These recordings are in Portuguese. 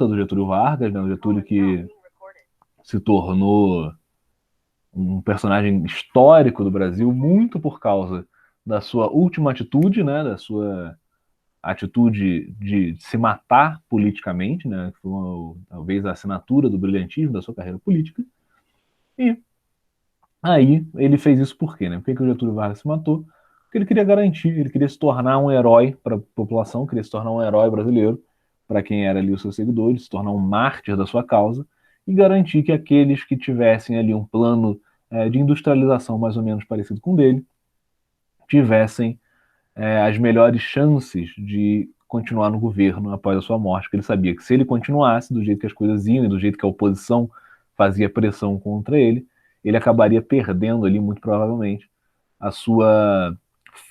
do Getúlio Vargas, né? O Getúlio que se tornou um personagem histórico do Brasil muito por causa da sua última atitude, né? Da sua atitude de se matar politicamente, né? Que foi talvez a assinatura do brilhantismo da sua carreira política. E aí ele fez isso por quê, né? Por que que o Getúlio Vargas se matou? Porque ele queria garantir, ele queria se tornar um herói para a população, queria se tornar um herói brasileiro para quem era ali os seus seguidores, se tornar um mártir da sua causa e garantir que aqueles que tivessem ali um plano de industrialização mais ou menos parecido com o dele tivessem as melhores chances de continuar no governo após a sua morte, porque ele sabia que se ele continuasse do jeito que as coisas iam e do jeito que a oposição fazia pressão contra ele, ele acabaria perdendo ali, muito provavelmente, a sua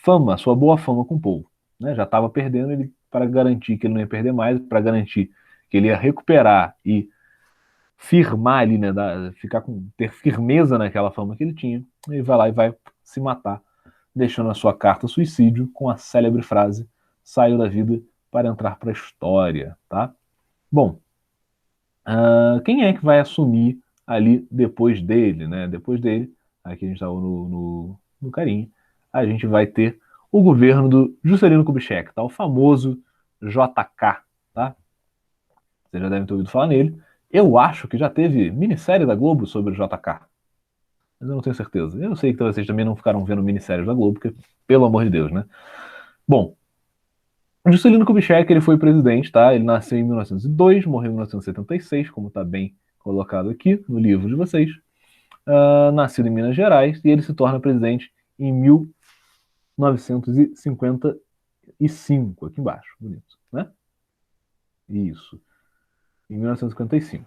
fama, a sua boa fama com o povo. Né? Já estava perdendo, ele, para garantir que ele não ia perder mais, para garantir que ele ia recuperar e firmar ali, né, ficar ter firmeza naquela fama que ele tinha, ele vai lá e vai se matar, deixando a sua carta suicídio com a célebre frase: saiu da vida para entrar para a história, tá? Bom, quem é que vai assumir ali depois dele, né? Depois dele, aqui a gente está no carinho, a gente vai ter o governo do Juscelino Kubitschek, tá? O famoso JK, tá? Vocês já devem ter ouvido falar nele. Eu acho que já teve minissérie da Globo sobre o JK, mas eu não tenho certeza. Eu sei que vocês também não ficaram vendo minisséries da Globo, porque, pelo amor de Deus, né? Bom, Juscelino Kubitschek, ele foi presidente, tá? Ele nasceu em 1902, morreu em 1976, como está bem colocado aqui no livro de vocês. Nascido em Minas Gerais, e ele se torna presidente em 1955, aqui embaixo, bonito, né? Isso, em 1955.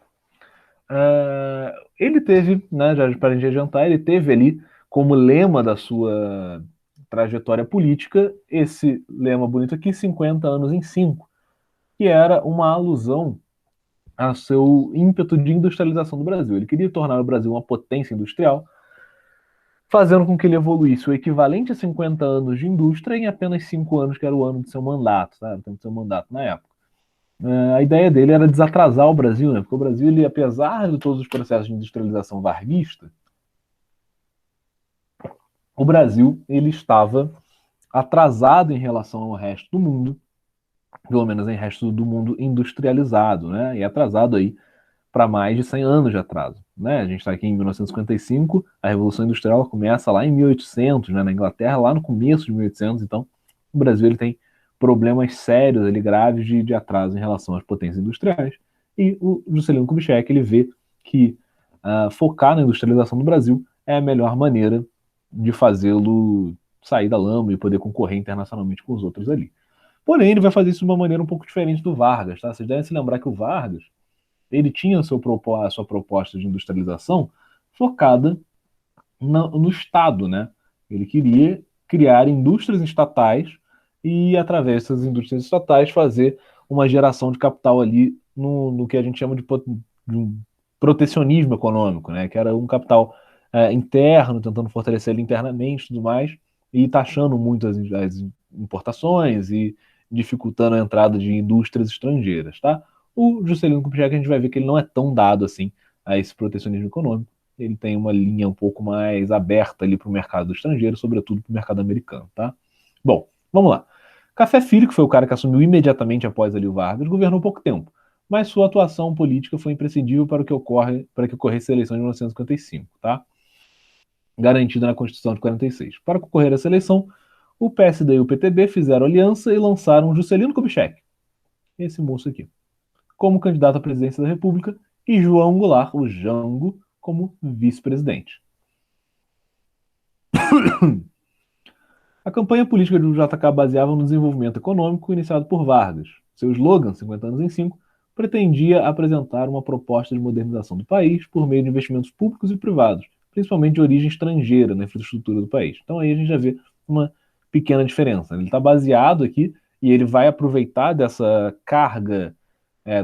Ele teve, né, já para a gente adiantar, ele teve ali como lema da sua trajetória política esse lema bonito aqui, 50 anos em 5, que era uma alusão ao seu ímpeto de industrialização do Brasil. Ele queria tornar o Brasil uma potência industrial, fazendo com que ele evoluísse o equivalente a 50 anos de indústria em apenas 5 anos, que era o ano de seu mandato, sabe? O tempo de seu mandato na época. A ideia dele era desatrasar o Brasil, né? Porque o Brasil, ele, apesar de todos os processos de industrialização varguista, o Brasil ele estava atrasado em relação ao resto do mundo, pelo menos em resto do mundo industrializado, né? E atrasado aí para mais de 100 anos de atraso, né? A gente está aqui em 1955, a Revolução Industrial começa lá em 1800, né? Na Inglaterra, lá no começo de 1800, então o Brasil ele tem problemas sérios, ali, graves de atraso em relação às potências industriais. E o Juscelino Kubitschek ele vê que focar na industrialização do Brasil é a melhor maneira de fazê-lo sair da lama e poder concorrer internacionalmente com os outros ali. Porém, ele vai fazer isso de uma maneira um pouco diferente do Vargas, tá? Vocês devem se lembrar que o Vargas ele tinha a sua proposta de industrialização focada no Estado, né? Ele queria criar indústrias estatais e, através dessas indústrias estatais, fazer uma geração de capital ali no que a gente chama de um protecionismo econômico, né? Que era um capital interno, tentando fortalecer ele internamente e tudo mais, e taxando muito as importações e dificultando a entrada de indústrias estrangeiras, tá? O Juscelino Kubitschek, a gente vai ver que ele não é tão dado assim a esse protecionismo econômico. Ele tem uma linha um pouco mais aberta ali para o mercado estrangeiro, sobretudo para o mercado americano, tá? Bom, vamos lá. Café Filho, que foi o cara que assumiu imediatamente após ali o Vargas, governou pouco tempo, mas sua atuação política foi imprescindível para que ocorresse a eleição de 1955, tá? Garantida na Constituição de 46. Para concorrer a essa eleição, o PSD e o PTB fizeram aliança e lançaram Juscelino Kubitschek, esse moço aqui, como candidato à presidência da República e João Goulart, o Jango, como vice-presidente. A campanha política do JK baseava no desenvolvimento econômico iniciado por Vargas. Seu slogan, 50 anos em 5, pretendia apresentar uma proposta de modernização do país por meio de investimentos públicos e privados, principalmente de origem estrangeira na infraestrutura do país. Então aí a gente já vê uma pequena diferença. Ele está baseado aqui e ele vai aproveitar dessa carga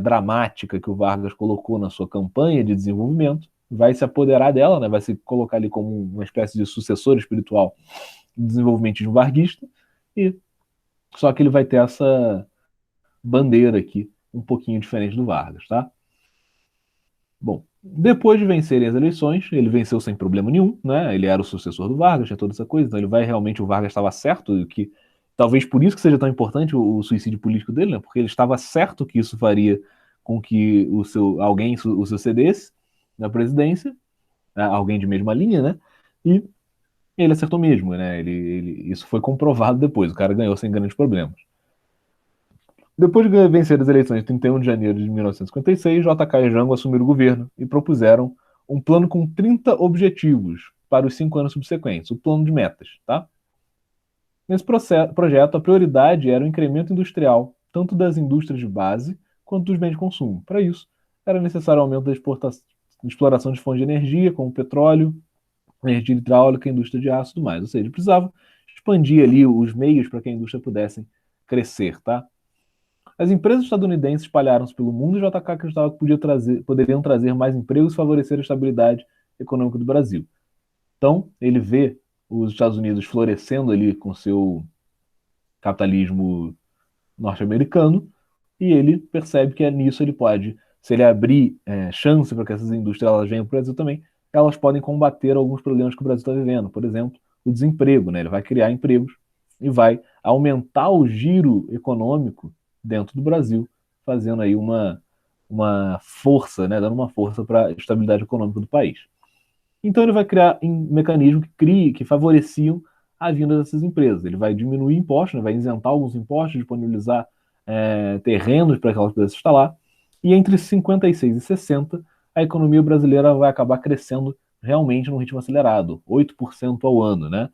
dramática que o Vargas colocou na sua campanha de desenvolvimento, vai se apoderar dela, né, vai se colocar ali como uma espécie de sucessor espiritual do desenvolvimento varguista, e só que ele vai ter essa bandeira aqui um pouquinho diferente do Vargas, tá? Bom, depois de vencerem as eleições, ele venceu sem problema nenhum, né? Ele era o sucessor do Vargas, tinha toda essa coisa, então ele vai realmente, o Vargas estava certo, que talvez por isso que seja tão importante o suicídio político dele, né? Porque ele estava certo que isso faria com que alguém o sucedesse na presidência, alguém de mesma linha, né? E ele acertou mesmo, né? Isso foi comprovado depois, o cara ganhou sem grandes problemas. Depois de vencer as eleições de 31 de janeiro de 1956, JK e Jango assumiram o governo e propuseram um plano com 30 objetivos para os 5 anos subsequentes, o plano de metas, tá? Nesse projeto, a prioridade era o incremento industrial, tanto das indústrias de base quanto dos bens de consumo. Para isso, era necessário o aumento da exploração de fontes de energia, como petróleo, energia hidráulica, indústria de aço e tudo mais. Ou seja, precisava expandir ali os meios para que a indústria pudesse crescer, tá? As empresas estadunidenses espalharam-se pelo mundo e JK acreditava que poderiam trazer mais empregos e favorecer a estabilidade econômica do Brasil. Então, ele vê os Estados Unidos florescendo ali com seu capitalismo norte-americano e ele percebe que nisso ele pode, se ele abrir chance para que essas indústrias elas venham para o Brasil também, elas podem combater alguns problemas que o Brasil está vivendo. Por exemplo, o desemprego, né? Ele vai criar empregos e vai aumentar o giro econômico dentro do Brasil, fazendo aí uma força, né? Dando uma força para a estabilidade econômica do país. Então ele vai criar mecanismos que favoreciam a vinda dessas empresas. Ele vai diminuir impostos, né? Vai isentar alguns impostos, disponibilizar terrenos para que elas pudessem instalar. E entre 56 e 60, a economia brasileira vai acabar crescendo realmente num ritmo acelerado, 8% ao ano, né?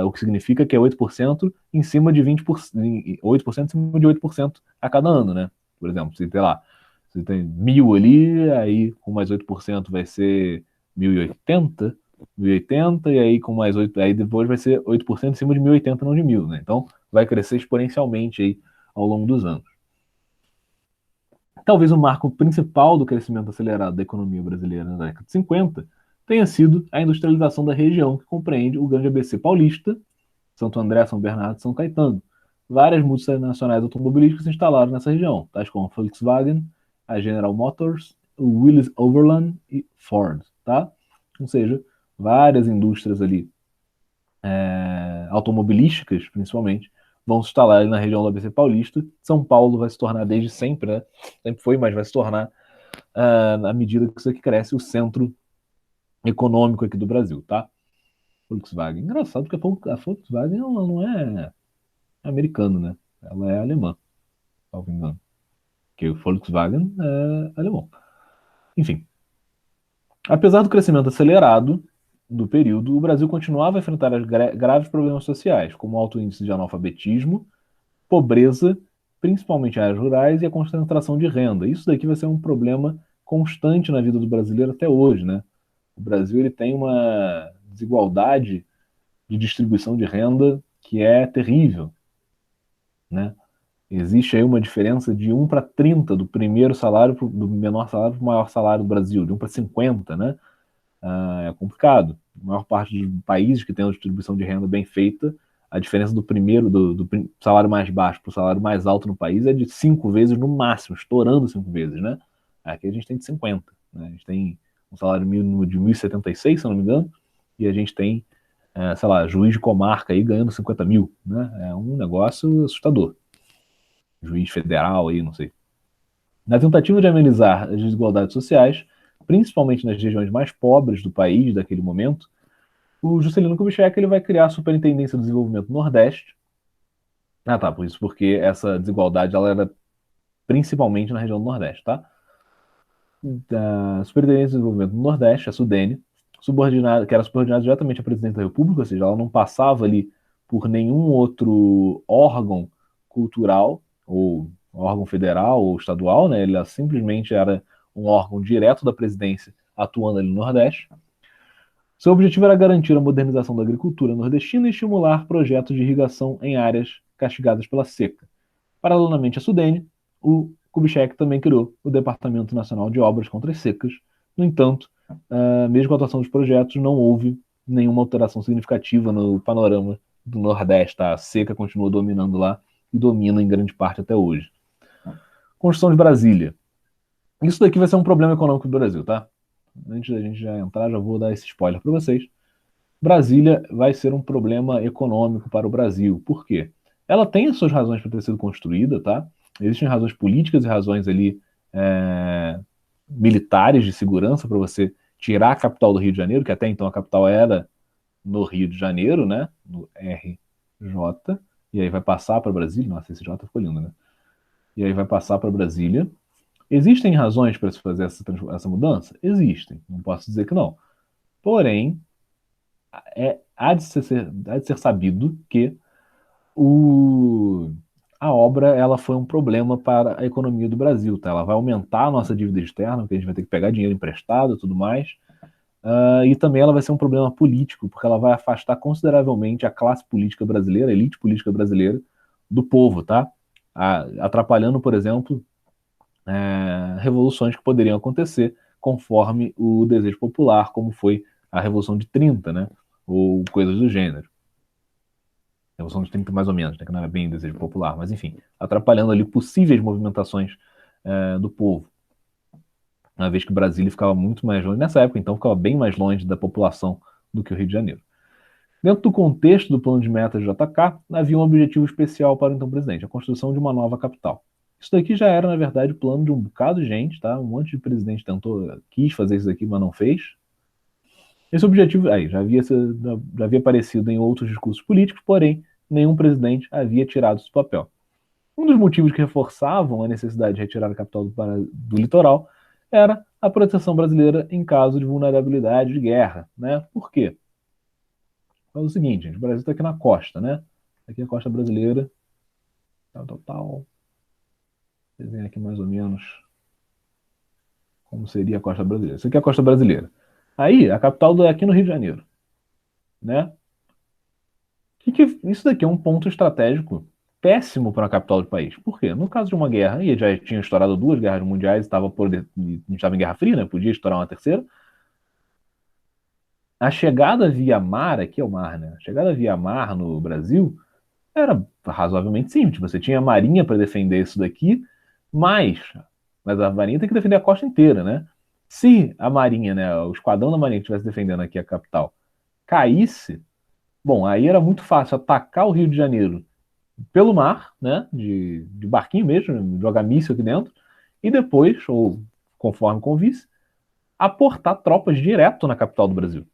O que significa que é 8% em cima de 20%, 8% em cima de 8% a cada ano, né? Por exemplo, se tem lá, se tem 1.000 ali, aí com mais 8% vai ser 1080, 1080, e aí com mais 8, aí depois vai ser 8% em cima de 1080, não de 1.000, né? Então vai crescer exponencialmente aí ao longo dos anos. Talvez o marco principal do crescimento acelerado da economia brasileira na década de 50 tenha sido a industrialização da região, que compreende o grande ABC paulista, Santo André, São Bernardo e São Caetano. Várias multinacionais automobilísticas se instalaram nessa região, tais como a Volkswagen, a General Motors, o Willys Overland e Ford, tá? Ou seja, várias indústrias ali, automobilísticas principalmente, vão se instalar na região do ABC Paulista. São Paulo vai se tornar desde sempre, né? Sempre foi, mas vai se tornar, à medida que isso aqui cresce, o centro econômico aqui do Brasil, tá? Volkswagen. Engraçado porque a Volkswagen ela não é americana, né? Ela é alemã, salvo engano. Porque o Volkswagen é alemão. Enfim, apesar do crescimento acelerado do período, o Brasil continuava a enfrentar graves problemas sociais, como alto índice de analfabetismo, pobreza, principalmente em áreas rurais, e a concentração de renda. Isso daqui vai ser um problema constante na vida do brasileiro até hoje, né? O Brasil ele tem uma desigualdade de distribuição de renda que é terrível, né? Existe aí uma diferença de 1 para 30 do primeiro salário, do menor salário para o maior salário do Brasil, de 1 para 50, né? É complicado. A maior parte dos países que tem uma distribuição de renda bem feita, a diferença do salário mais baixo para o salário mais alto no país é de 5 vezes no máximo, estourando 5 vezes, né? Aqui a gente tem de 50, né? A gente tem um salário mínimo de 1.076, se eu não me engano, e a gente tem, sei lá, juiz de comarca aí ganhando 50 mil, né? É um negócio assustador. Juiz federal aí, não sei. Na tentativa de amenizar as desigualdades sociais, principalmente nas regiões mais pobres do país daquele momento, o Juscelino Kubitschek ele vai criar a Superintendência do Desenvolvimento do Nordeste. Ah, tá, por isso, porque essa desigualdade ela era principalmente na região do Nordeste, tá? Da Superintendência do Desenvolvimento do Nordeste, a SUDENE, que era subordinada diretamente à Presidente da República, ou seja, ela não passava ali por nenhum outro órgão cultural, ou órgão federal ou estadual, né? Ela simplesmente era um órgão direto da presidência atuando ali no Nordeste. Seu objetivo era garantir a modernização da agricultura nordestina e estimular projetos de irrigação em áreas castigadas pela seca. Paralelamente à SUDENE, o Kubitschek também criou o Departamento Nacional de Obras contra as Secas. No entanto, mesmo com a atuação dos projetos, não houve nenhuma alteração significativa no panorama do Nordeste. A seca continua dominando lá e domina em grande parte até hoje. Construção de Brasília. Isso daqui vai ser um problema econômico do Brasil, tá? Antes da gente já entrar, já vou dar esse spoiler para vocês. Brasília vai ser um problema econômico para o Brasil. Por quê? Ela tem as suas razões para ter sido construída, tá? Existem razões políticas e razões ali é, militares de segurança para você tirar a capital do Rio de Janeiro, que até então a capital era no Rio de Janeiro, né? No RJ, e aí vai passar para Brasília. Nossa, esse J ficou lindo, né? E aí vai passar para Brasília. Existem razões para se fazer essa mudança? Existem, não posso dizer que não. Porém, há de ser sabido que a obra ela foi um problema para a economia do Brasil. Tá? Ela vai aumentar a nossa dívida externa, porque a gente vai ter que pegar dinheiro emprestado e tudo mais. E também ela vai ser um problema político, porque ela vai afastar consideravelmente a classe política brasileira, a elite política brasileira, do povo, tá? Atrapalhando, por exemplo, revoluções que poderiam acontecer conforme o desejo popular, como foi a Revolução de 30, né? Ou coisas do gênero. Revolução de 30 mais ou menos, né? Que não era bem desejo popular, mas enfim, atrapalhando ali possíveis movimentações do povo. Uma vez que Brasília ficava muito mais longe, nessa época então ficava bem mais longe da população do que o Rio de Janeiro. Dentro do contexto do plano de metas de JK, havia um objetivo especial para o então presidente, a construção de uma nova capital. Isso daqui já era, na verdade, o plano de um bocado de gente, tá? Um monte de presidente quis fazer isso daqui, mas não fez. Esse objetivo aí já havia aparecido em outros discursos políticos, porém, nenhum presidente havia tirado esse papel. Um dos motivos que reforçavam a necessidade de retirar a capital do litoral era a proteção brasileira em caso de vulnerabilidade de guerra, né? Por quê? É o seguinte, gente, o Brasil está aqui na costa, né? Aqui é a costa brasileira, tal. Desenho aqui mais ou menos como seria a costa brasileira. Isso aqui é a costa brasileira. Aí, a capital é aqui no Rio de Janeiro, né? Isso daqui é um ponto estratégico péssimo para a capital do país. Por quê? No caso de uma guerra, e já tinha estourado duas guerras mundiais, a gente estava em Guerra Fria, né? Podia estourar uma terceira. A chegada via mar, aqui é o mar, né? A chegada via mar no Brasil era razoavelmente simples. Você tinha a marinha para defender isso daqui, mas a marinha tem que defender a costa inteira, né? Se a marinha, né, o esquadrão da marinha que estivesse defendendo aqui a capital, caísse, bom, aí era muito fácil atacar o Rio de Janeiro pelo mar, né, de barquinho mesmo, jogar míssil aqui dentro, e depois, ou conforme convisse, aportar tropas direto na capital do Brasil.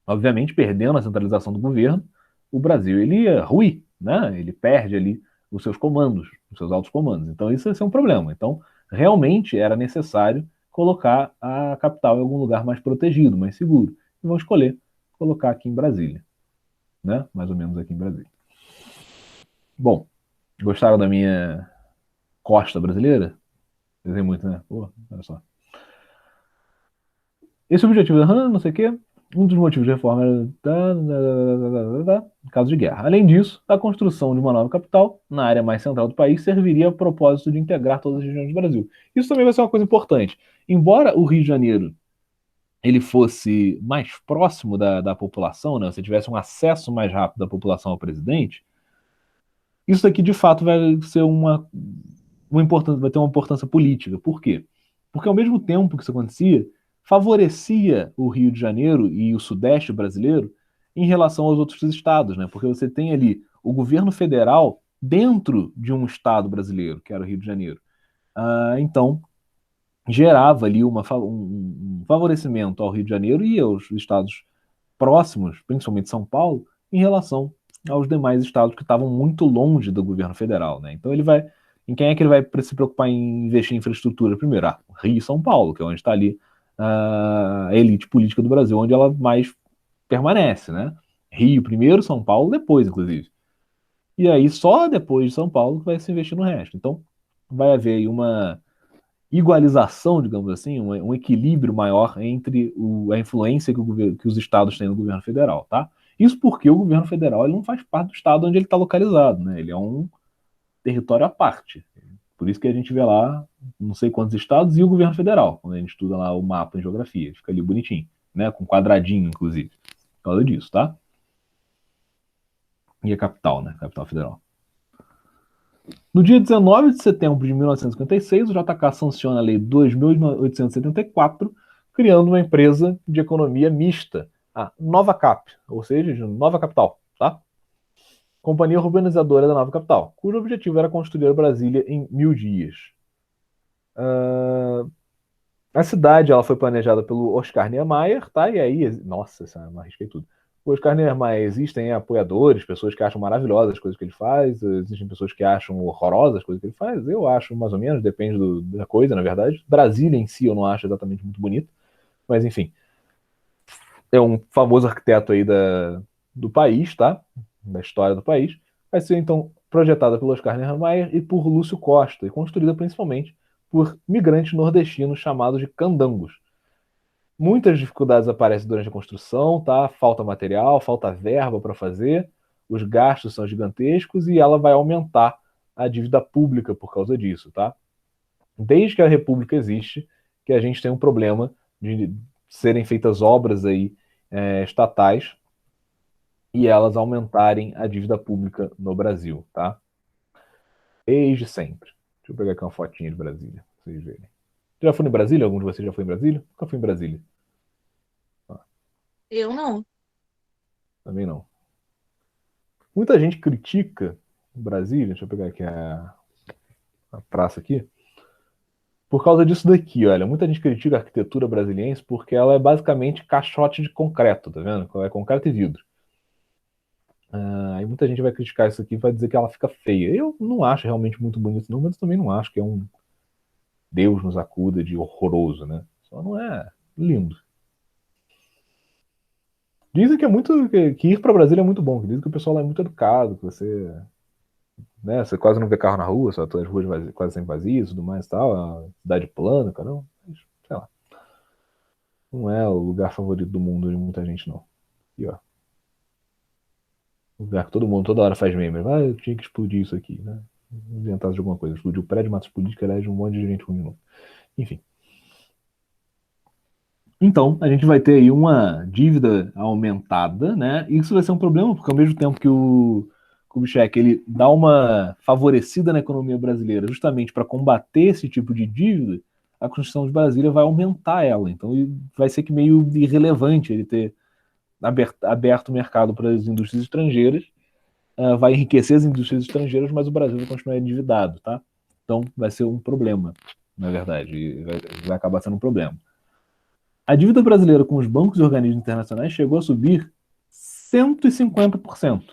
Obviamente, perdendo a centralização do governo, o Brasil ele ia ruir, né? Ele perde ali os seus comandos, os seus altos comandos. Então isso ia ser um problema. Então, realmente era necessário colocar a capital em algum lugar mais protegido, mais seguro. E vão escolher colocar aqui em Brasília, né? Mais ou menos aqui em Brasília. Bom, gostaram da minha costa brasileira? Desenhei muito, né? Pô, olha só. Esse objetivo, não sei o quê, um dos motivos de reforma era caso de guerra. Além disso, a construção de uma nova capital na área mais central do país serviria ao propósito de integrar todas as regiões do Brasil. Isso também vai ser uma coisa importante. Embora o Rio de Janeiro ele fosse mais próximo da população, né, você tivesse um acesso mais rápido da população ao presidente, isso aqui de fato vai ser vai ter uma importância política. Por quê? Porque ao mesmo tempo que isso acontecia, favorecia o Rio de Janeiro e o Sudeste brasileiro em relação aos outros estados, né? Porque você tem ali o governo federal dentro de um estado brasileiro, que era o Rio de Janeiro. Então, gerava ali um favorecimento ao Rio de Janeiro e aos estados próximos, principalmente São Paulo, em relação aos demais estados que estavam muito longe do governo federal, né? Então ele vai, em quem é que ele vai se preocupar em investir em infraestrutura primeiro? Rio e São Paulo, que é onde está ali a elite política do Brasil, onde ela mais permanece, né? Rio primeiro, São Paulo depois, inclusive. E aí só depois de São Paulo que vai se investir no resto. Então vai haver aí uma igualização, digamos assim, um equilíbrio maior entre a influência que os estados têm no governo federal, tá? Isso porque o governo federal ele não faz parte do estado onde ele está localizado, né? Ele é um território à parte. Por isso que a gente vê lá não sei quantos estados e o governo federal, quando a gente estuda lá o mapa em geografia, fica ali bonitinho, né? Com quadradinho, inclusive. Por causa disso, tá? E a capital, né? Capital federal. No dia 19 de setembro de 1956, o JK sanciona a Lei 2.874, criando uma empresa de economia mista, a Nova Cap, ou seja, de Nova Capital, tá? Companhia Urbanizadora da Nova Capital, cujo objetivo era construir Brasília em 1.000 dias. A cidade ela foi planejada pelo Oscar Niemeyer, tá? E aí, nossa, eu arrisquei tudo. O Oscar Niemeyer existem apoiadores, pessoas que acham maravilhosas as coisas que ele faz, existem pessoas que acham horrorosas as coisas que ele faz. Eu acho mais ou menos, depende da coisa, na verdade. Brasília em si eu não acho exatamente muito bonito, mas enfim, é um famoso arquiteto aí do país, tá? Da história do país. Vai ser então projetada pelo Oscar Niemeyer e por Lúcio Costa, e construída principalmente por migrantes nordestinos chamados de candangos. Muitas dificuldades aparecem durante a construção, tá? Falta material, falta verba para fazer, os gastos são gigantescos e ela vai aumentar a dívida pública por causa disso, tá? Desde que a República existe, que a gente tem um problema de serem feitas obras aí estatais e elas aumentarem a dívida pública no Brasil, tá? Desde sempre. Deixa eu pegar aqui uma fotinha de Brasília, pra vocês verem. Já foi em Brasília? Algum de vocês já foi em Brasília? Nunca fui em Brasília. Eu não. Também não. Muita gente critica Brasília, deixa eu pegar aqui a praça aqui, por causa disso daqui, olha. Muita gente critica a arquitetura brasiliense porque ela é basicamente caixote de concreto, tá vendo? É concreto e vidro. Aí muita gente vai criticar isso aqui e vai dizer que ela fica feia. Eu não acho realmente muito bonito, não, mas também não acho que é um Deus nos acuda de horroroso, né? Só não é lindo. Dizem que é muito que ir para Brasília é muito bom, que dizem que o pessoal lá é muito educado, que você, né, você quase não vê carro na rua, só as ruas quase sempre vazias, tudo mais e tal, a cidade plana, cara, não, sei lá, não é o lugar favorito do mundo de muita gente não. E ó, lugar que todo mundo toda hora faz meme, eu tinha que explodir isso aqui, né? Inventasse de alguma coisa, explodir o prédio, mata os políticos, elege um monte de gente ruim de novo. Enfim. Então, a gente vai ter aí uma dívida aumentada, né? E isso vai ser um problema, porque ao mesmo tempo que o Kubitschek ele dá uma favorecida na economia brasileira justamente para combater esse tipo de dívida, a Constituição de Brasília vai aumentar ela. Então, vai ser que meio irrelevante ele ter aberto o mercado para as indústrias estrangeiras, vai enriquecer as indústrias estrangeiras, mas o Brasil vai continuar endividado, tá? Então, vai ser um problema, na verdade, e vai acabar sendo um problema. A dívida brasileira com os bancos e organismos internacionais chegou a subir 150%.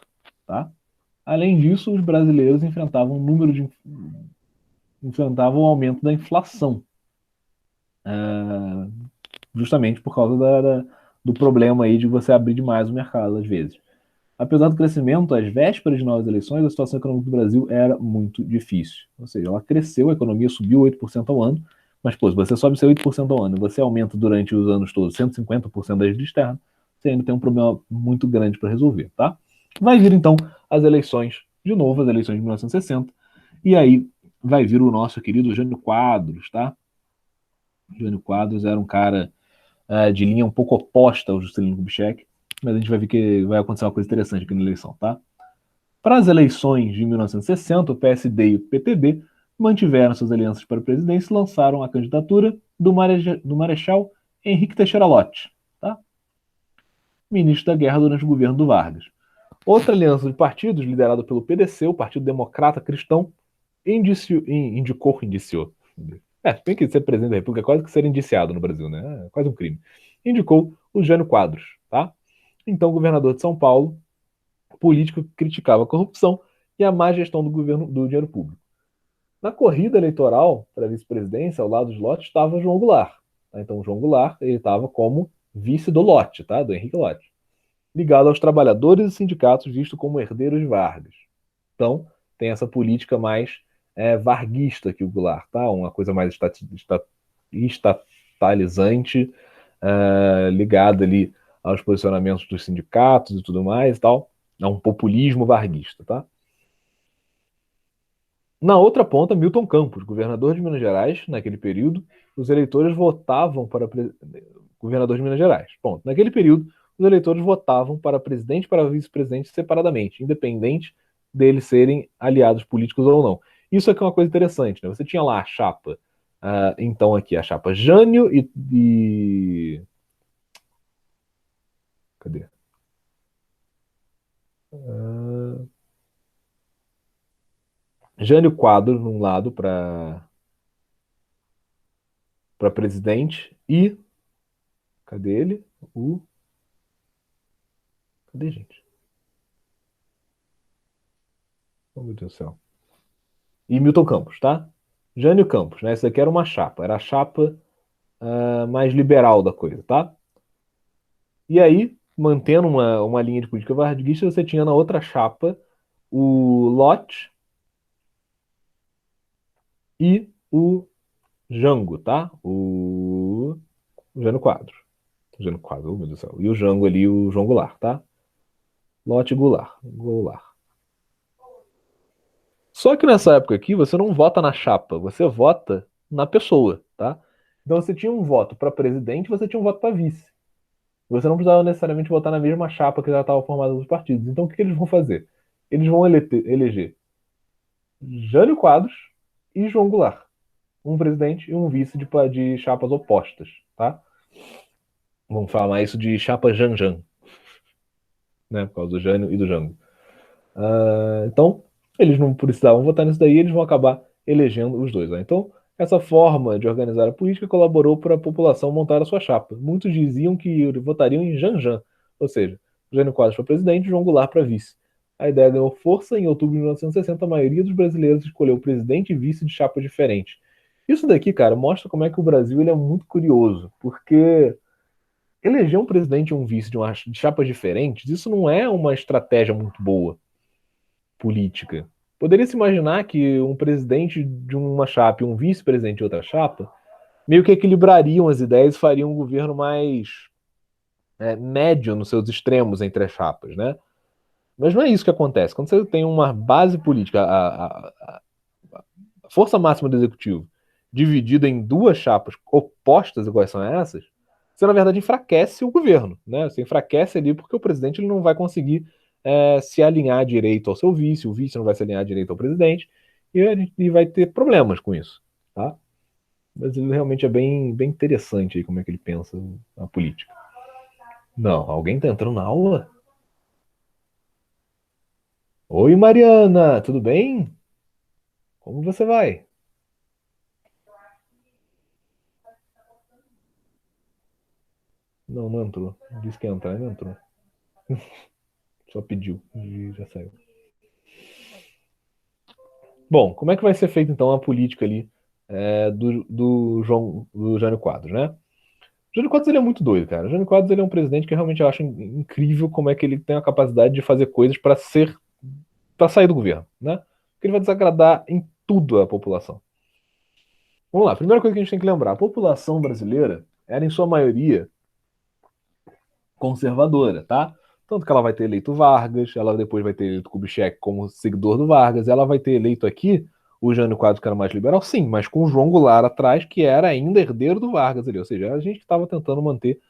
Tá? Além disso, os brasileiros enfrentavam enfrentavam o aumento da inflação, justamente por causa do problema aí de você abrir demais o mercado, às vezes. Apesar do crescimento, às vésperas de novas eleições, a situação econômica do Brasil era muito difícil. Ou seja, ela cresceu, a economia subiu 8% ao ano, mas, pô, se você sobe seu 8% ao ano e você aumenta durante os anos todos 150% da dívida externa, você ainda tem um problema muito grande para resolver, tá? Vai vir, então, as eleições, de novo, as eleições de 1960, e aí vai vir o nosso querido Jânio Quadros, tá? Jânio Quadros era um cara de linha um pouco oposta ao Juscelino Kubitschek, mas a gente vai ver que vai acontecer uma coisa interessante aqui na eleição, tá? Para as eleições de 1960, o PSD e o PTB mantiveram suas alianças para a presidência e lançaram a candidatura do Marechal Henrique Teixeira Lott, tá? Ministro da Guerra durante o governo do Vargas. Outra aliança de partidos, liderada pelo PDC, o Partido Democrata Cristão, indiciou. Tem que ser presidente da República, é quase que ser indiciado no Brasil, né? É quase um crime. Indicou o Jânio Quadros, tá? Então, governador de São Paulo, político que criticava a corrupção e a má gestão do governo do dinheiro público. Na corrida eleitoral para a vice-presidência, ao lado de Lott, estava João Goulart. Tá? Então, João Goulart ele estava como vice do Lott, tá? Do Henrique Lott, ligado aos trabalhadores e sindicatos, visto como herdeiros de Vargas. Então, tem essa política mais varguista que o Goulart, tá? Uma coisa mais estatalizante, ligada ali aos posicionamentos dos sindicatos e tudo mais e tal. É um populismo varguista, tá? Na outra ponta, Milton Campos, governador de Minas Gerais, naquele período, os eleitores votavam para governador de Minas Gerais. Ponto. Naquele período, os eleitores votavam para presidente e para vice-presidente separadamente, independente deles serem aliados políticos ou não. Isso aqui é uma coisa interessante, né? Você tinha lá a chapa, então aqui a chapa Jânio cadê? Ah, Jânio Quadros num lado para presidente e cadê ele? O cadê, gente? Oh, meu Deus do céu. E Milton Campos, tá? Jânio Campos, né? Essa daqui era uma chapa, era a chapa mais liberal da coisa, tá? E aí, mantendo uma linha de política varguista, você tinha na outra chapa o Lott e o Jango, tá? O Jânio Quadros. O Jânio Quadros, oh, meu Deus do céu. E o Jango ali, o João Goulart, tá? Lott e Goulart. Goulart. Só que nessa época aqui, você não vota na chapa, você vota na pessoa, tá? Então você tinha um voto para presidente, você tinha um voto para vice. Você não precisava necessariamente votar na mesma chapa que já estava formada dos partidos. Então o que eles vão fazer? Eles vão eleger Jânio Quadros e João Goulart. Um presidente e um vice de chapas opostas, tá? Vamos falar isso de chapa Janjan, né? Por causa do Jânio e do Jango. Então, eles não precisavam votar nisso daí, eles vão acabar elegendo os dois. Né? Então, essa forma de organizar a política colaborou para a população montar a sua chapa. Muitos diziam que votariam em Janjan, ou seja, Jânio Quadros para presidente e João Goulart para vice. A ideia ganhou força em outubro de 1960, a maioria dos brasileiros escolheu presidente e vice de chapas diferentes. Isso daqui, cara, mostra como é que o Brasil ele é muito curioso, porque eleger um presidente e um vice de chapas diferentes, isso não é uma estratégia muito boa política. Poderia se imaginar que um presidente de uma chapa e um vice-presidente de outra chapa meio que equilibrariam as ideias e fariam um governo mais médio nos seus extremos entre as chapas, né? Mas não é isso que acontece. Quando você tem uma base política, a força máxima do executivo, dividida em duas chapas opostas iguais são essas, você na verdade enfraquece o governo, né? Você enfraquece ali porque o presidente ele não vai conseguir se alinhar direito ao seu vice, o vice não vai se alinhar direito ao presidente e vai ter problemas com isso, tá? Mas ele realmente é bem interessante aí como é que ele pensa a política. Não, alguém tá entrando na aula? Oi, Mariana, tudo bem? Como você vai? Não, não entrou. Disse que ia entrar, não entrou. Só pediu e já saiu. Bom, como é que vai ser feita então a política ali do Jânio Quadros, né? O Jânio Quadros ele é muito doido, cara. O Jânio Quadros ele é um presidente que realmente eu acho incrível como é que ele tem a capacidade de fazer coisas para sair do governo, né? Porque ele vai desagradar em tudo a população. Vamos lá, primeira coisa que a gente tem que lembrar, a população brasileira era em sua maioria conservadora, tá? Tanto que ela vai ter eleito Vargas, ela depois vai ter eleito Kubitschek como seguidor do Vargas, ela vai ter eleito aqui o Jânio Quadros, que era mais liberal, sim, mas com o João Goulart atrás, que era ainda herdeiro do Vargas ali. Ou seja, a gente estava tentando manter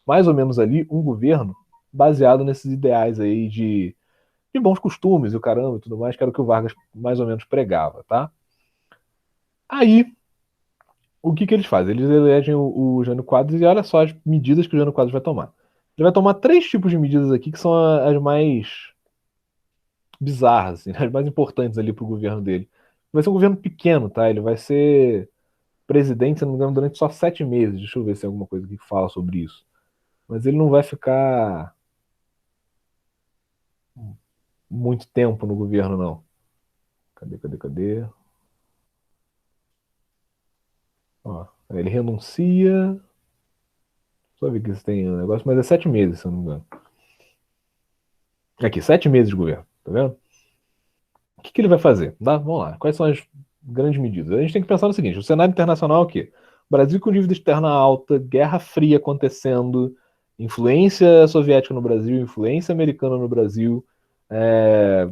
mais ou menos ali um governo baseado nesses ideais aí de bons costumes e o caramba e tudo mais, que era o que o Vargas mais ou menos pregava, tá? Aí, o que eles fazem? Eles elegem o Jânio Quadros e olha só as medidas que o Jânio Quadros vai tomar. Ele vai tomar três tipos de medidas aqui que são as mais bizarras, assim, as mais importantes ali para o governo dele. Vai ser um governo pequeno, tá? Ele vai ser presidente, se não me engano, durante só 7 meses. Deixa eu ver se tem alguma coisa que fala sobre isso. Mas ele não vai ficar muito tempo no governo, não. Cadê? Ó, ele renuncia. Só ver que isso tem um negócio, mas é 7 meses, se eu não me engano. Aqui, 7 meses de governo, tá vendo? O que ele vai fazer? Tá? Vamos lá. Quais são as grandes medidas? A gente tem que pensar no seguinte: o cenário internacional é o quê? Brasil com dívida externa alta, Guerra Fria acontecendo, influência soviética no Brasil, influência americana no Brasil,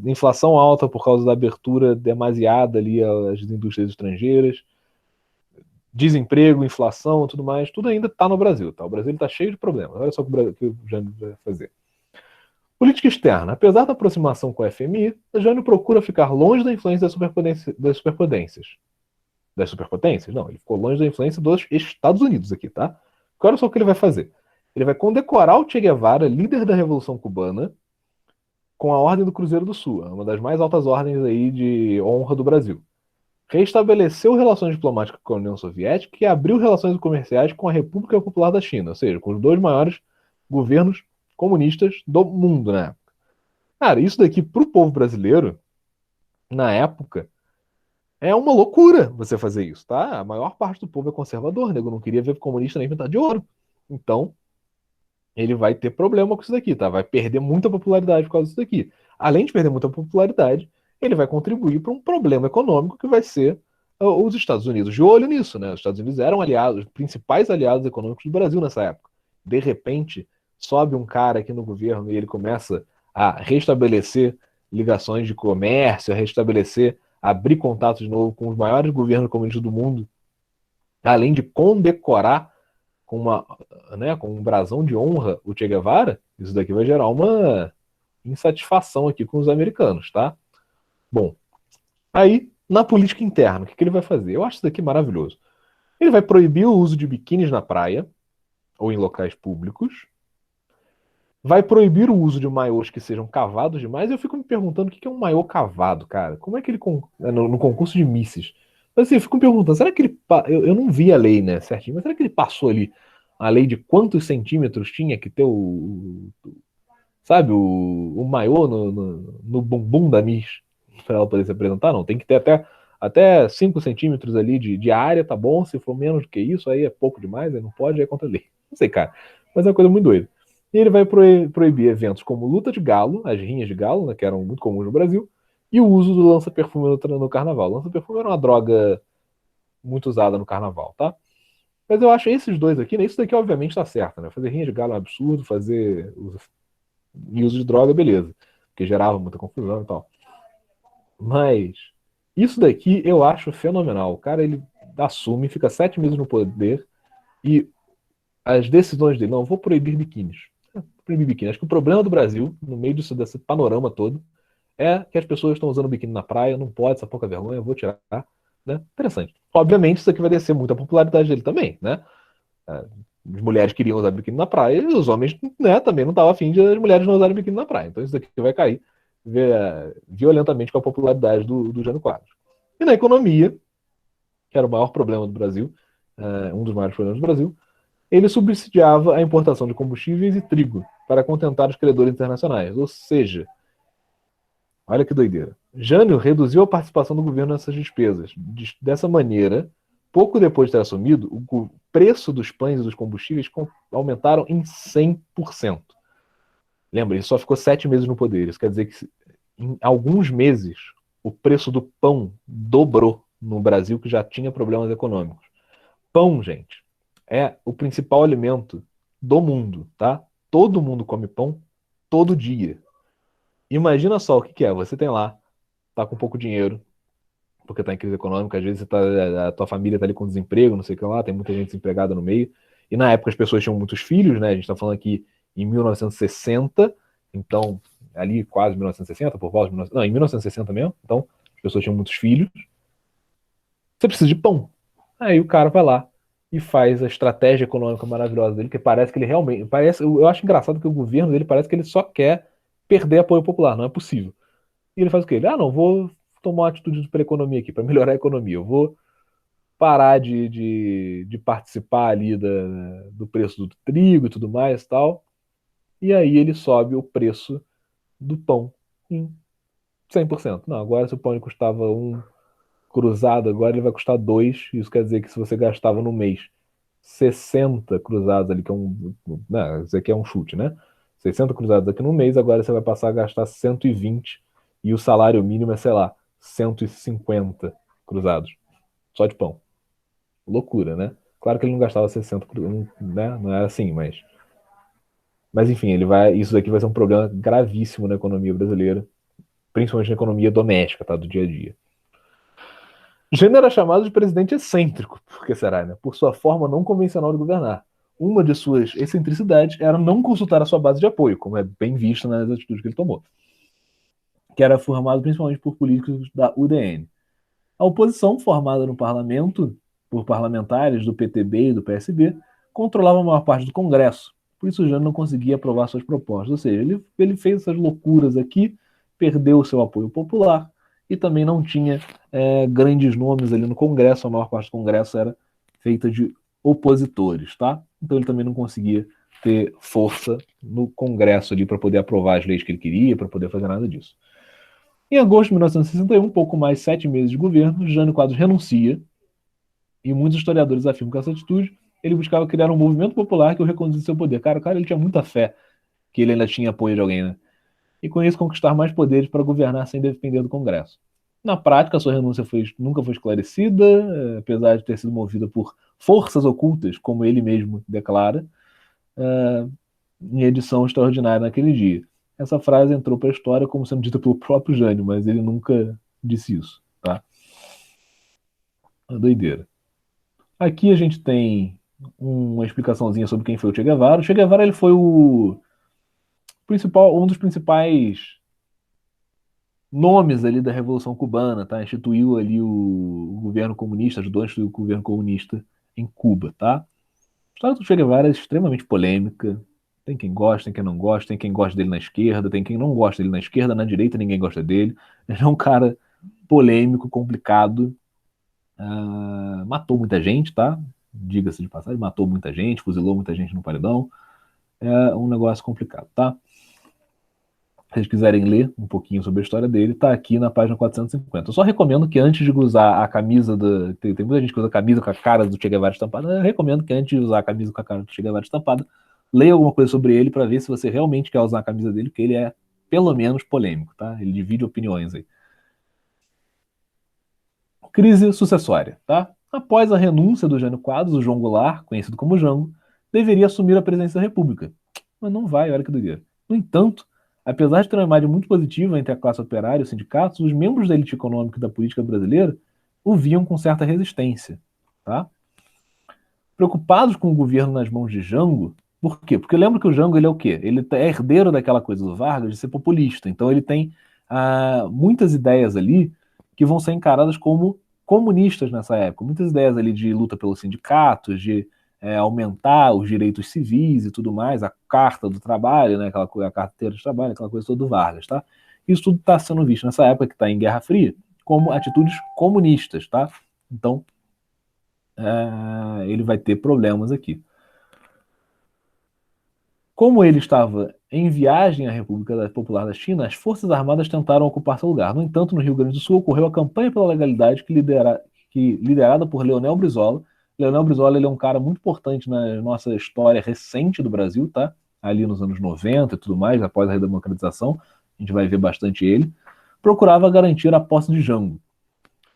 inflação alta por causa da abertura demasiada ali às indústrias estrangeiras, desemprego, inflação, tudo mais, tudo ainda está no Brasil, tá? O Brasil está cheio de problemas. Olha só o que o Jânio vai fazer. Política externa. Apesar da aproximação com a FMI, Jânio procura ficar longe da influência das superpotências. Das superpotências? Não, ele ficou longe da influência dos Estados Unidos aqui, tá? Olha só o que ele vai fazer. Ele vai condecorar o Che Guevara, líder da Revolução Cubana, com a Ordem do Cruzeiro do Sul, uma das mais altas ordens aí de honra do Brasil. Reestabeleceu relações diplomáticas com a União Soviética e abriu relações comerciais com a República Popular da China, ou seja, com os dois maiores governos comunistas do mundo na época. Cara, isso daqui pro povo brasileiro, na época, é uma loucura você fazer isso, tá? A maior parte do povo é conservador, nego não queria ver comunista nem pintar de ouro. Então, ele vai ter problema com isso daqui, tá? Vai perder muita popularidade por causa disso daqui. Além de perder muita popularidade, ele vai contribuir para um problema econômico que vai ser os Estados Unidos de olho nisso, né? Os Estados Unidos eram aliados, os principais aliados econômicos do Brasil nessa época. De repente, sobe um cara aqui no governo e ele começa a restabelecer ligações de comércio, a restabelecer, abrir contatos de novo com os maiores governos comunistas do mundo, além de condecorar com um brasão de honra o Che Guevara, isso daqui vai gerar uma insatisfação aqui com os americanos, tá? Bom, aí, na política interna, o que ele vai fazer? Eu acho isso daqui maravilhoso. Ele vai proibir o uso de biquínis na praia ou em locais públicos, vai proibir o uso de maiôs que sejam cavados demais. Eu fico me perguntando o que é um maiô cavado, cara. Como é que ele, no concurso de Misses? Mas assim, eu fico me perguntando, será que ele. Eu não vi a lei, né, certinho, mas será que ele passou ali a lei de quantos centímetros tinha que ter sabe, o maiô no bumbum da Miss para ela poder se apresentar? Não, tem que ter até 5 centímetros ali de área, tá bom? Se for menos do que isso, aí é pouco demais, aí não pode, aí é contra a lei. Não sei, cara. Mas é uma coisa muito doida. E ele vai proibir eventos como luta de galo, as rinhas de galo, né, que eram muito comuns no Brasil, e o uso do lança-perfume no carnaval. O lança-perfume era uma droga muito usada no carnaval, tá? Mas eu acho esses dois aqui, né? Isso daqui obviamente tá certo, né? Fazer rinha de galo é um absurdo, fazer uso de droga, beleza. Porque gerava muita confusão e tal. Mas isso daqui eu acho fenomenal. O cara, ele assume, fica 7 meses no poder e as decisões dele, não, vou proibir biquínis. Proibir biquíni. Acho que o problema do Brasil, no meio desse panorama todo, é que as pessoas estão usando biquíni na praia, não pode, essa pouca vergonha, eu vou tirar, né? Interessante. Obviamente, isso aqui vai descer muito a popularidade dele também, né? As mulheres queriam usar biquíni na praia e os homens, né, também não estavam afim de as mulheres não usarem biquíni na praia. Então isso daqui vai cair violentamente com a popularidade do Jânio Quadros. E na economia, que era o maior problema do Brasil, um dos maiores problemas do Brasil, ele subsidiava a importação de combustíveis e trigo para contentar os credores internacionais. Ou seja, olha que doideira. Jânio reduziu a participação do governo nessas despesas. Dessa maneira, pouco depois de ter assumido, o preço dos pães e dos combustíveis aumentaram em 100%. Lembra, ele só ficou 7 meses no poder. Isso quer dizer que em alguns meses o preço do pão dobrou no Brasil, que já tinha problemas econômicos. Pão, gente, é o principal alimento do mundo, tá? Todo mundo come pão todo dia. Imagina só o que é. Você tem lá, tá com pouco dinheiro, porque tá em crise econômica, às vezes a tua família tá ali com desemprego, não sei o que lá, tem muita gente desempregada no meio. E na época as pessoas tinham muitos filhos, né? A gente tá falando aqui em 1960, então, ali quase 1960, por volta de 19... Não, em 1960 mesmo. Então, as pessoas tinham muitos filhos. Você precisa de pão. Aí o cara vai lá e faz a estratégia econômica maravilhosa dele, que parece que ele realmente. Eu acho engraçado que o governo dele parece que ele só quer perder apoio popular, não é possível. E ele faz o quê? Ele, não, vou tomar uma atitude para a economia aqui, para melhorar a economia. Eu vou parar de participar ali do preço do trigo e tudo mais e tal. E aí ele sobe o preço do pão em 100%. Não, agora se o pão custava um cruzado, agora ele vai custar dois. Isso quer dizer que se você gastava no mês 60 cruzados ali, que é não, isso aqui é um chute, né? 60 cruzados aqui no mês, agora você vai passar a gastar 120 e o salário mínimo é, sei lá, 150 cruzados. Só de pão. Loucura, né? Claro que ele não gastava 60, né? Não era assim, mas enfim, isso daqui vai ser um problema gravíssimo na economia brasileira, principalmente na economia doméstica, tá? Do dia a dia. Gênero era chamado de presidente excêntrico, por que será, né? Por sua forma não convencional de governar. uma de suas excentricidades era não consultar a sua base de apoio, como é bem visto nas atitudes que ele tomou, que era formado principalmente por políticos da UDN. A oposição, formada no parlamento por parlamentares do PTB e do PSB, controlava a maior parte do Congresso. Por isso, o Jânio não conseguia aprovar suas propostas. Ou seja, ele fez essas loucuras aqui, perdeu o seu apoio popular e também não tinha grandes nomes ali no Congresso. A maior parte do Congresso era feita de opositores, tá? Então ele também não conseguia ter força no Congresso ali para poder aprovar as leis que ele queria, para poder fazer nada disso. Em agosto de 1961, pouco mais de 7 meses de governo, Jânio Quadros renuncia e muitos historiadores afirmam que essa atitude ele buscava criar um movimento popular que o reconduzisse ao poder. Cara, o cara ele tinha muita fé que ele ainda tinha apoio de alguém, né? E com isso conquistar mais poderes para governar sem depender do Congresso. Na prática, a sua renúncia nunca foi esclarecida, apesar de ter sido movida por forças ocultas, como ele mesmo declara, em edição extraordinária naquele dia. Essa frase entrou para a história como sendo dita pelo próprio Jânio, mas ele nunca disse isso, tá? Uma doideira. Aqui a gente tem uma explicaçãozinha sobre quem foi o Che Guevara. O Che Guevara ele foi um dos principais nomes ali da Revolução Cubana, tá? Instituiu ali o governo comunista, ajudou a instituir o governo comunista em Cuba, tá? A história do Che Guevara é extremamente polêmica. Tem quem gosta, tem quem não gosta, tem quem gosta dele na esquerda, tem quem não gosta dele na esquerda, na direita ninguém gosta dele. Ele é um cara polêmico, complicado. Matou muita gente, tá? Diga-se de passagem, matou muita gente, fuzilou muita gente no paredão. É um negócio complicado, tá? Se vocês quiserem ler um pouquinho sobre a história dele, tá aqui na página 450. Eu só recomendo que antes de usar a camisa tem muita gente que usa a camisa com a cara do Che Guevara estampada. Eu recomendo que antes de usar a camisa com a cara do Che Guevara estampada, leia alguma coisa sobre ele para ver se você realmente quer usar a camisa dele, porque ele é pelo menos polêmico, tá? Ele divide opiniões aí. Crise sucessória, tá? Após a renúncia do Jânio Quadros, o João Goulart, conhecido como Jango, deveria assumir a presidência da República. Mas não vai, olha que doideira. No entanto, apesar de ter uma imagem muito positiva entre a classe operária e os sindicatos, os membros da elite econômica e da política brasileira o viam com certa resistência, tá? Preocupados com o governo nas mãos de Jango, por quê? Porque lembra que o Jango ele é o quê? Ele é herdeiro daquela coisa do Vargas de ser populista. Então ele tem muitas ideias ali que vão ser encaradas como comunistas nessa época. Muitas ideias ali de luta pelos sindicatos, de aumentar os direitos civis e tudo mais, a carta do trabalho, né, a carteira de trabalho, aquela coisa toda do Vargas, tá? Isso tudo está sendo visto nessa época que está em Guerra Fria como atitudes comunistas, tá? Então ele vai ter problemas aqui. Como ele estava em viagem à República Popular da China, as Forças Armadas tentaram ocupar seu lugar. No entanto, no Rio Grande do Sul ocorreu a campanha pela legalidade liderada por Leonel Brizola. Leonel Brizola ele é um cara muito importante na nossa história recente do Brasil, tá? Ali nos anos 90 e tudo mais, após a redemocratização, a gente vai ver bastante ele. Procurava garantir a posse de Jango.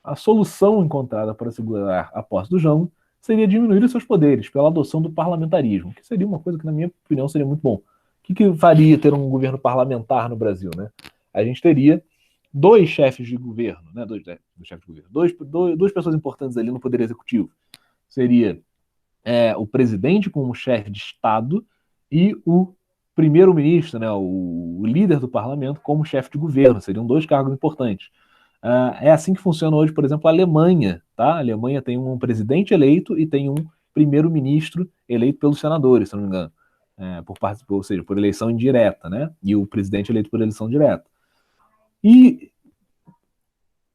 A solução encontrada para segurar a posse do Jango seria diminuir os seus poderes pela adoção do parlamentarismo, que seria uma coisa que, na minha opinião, seria muito bom. O que faria ter um governo parlamentar no Brasil, né? A gente teria dois chefes de governo, né? Duas pessoas importantes ali no Poder Executivo. Seria o presidente como chefe de Estado e o primeiro-ministro, né? O líder do parlamento como chefe de governo. Seriam dois cargos importantes. É assim que funciona hoje, por exemplo, a Alemanha, tá? A Alemanha tem um presidente eleito e tem um primeiro-ministro eleito pelos senadores, se não me engano, ou seja, por eleição indireta, né? E o presidente eleito por eleição direta. E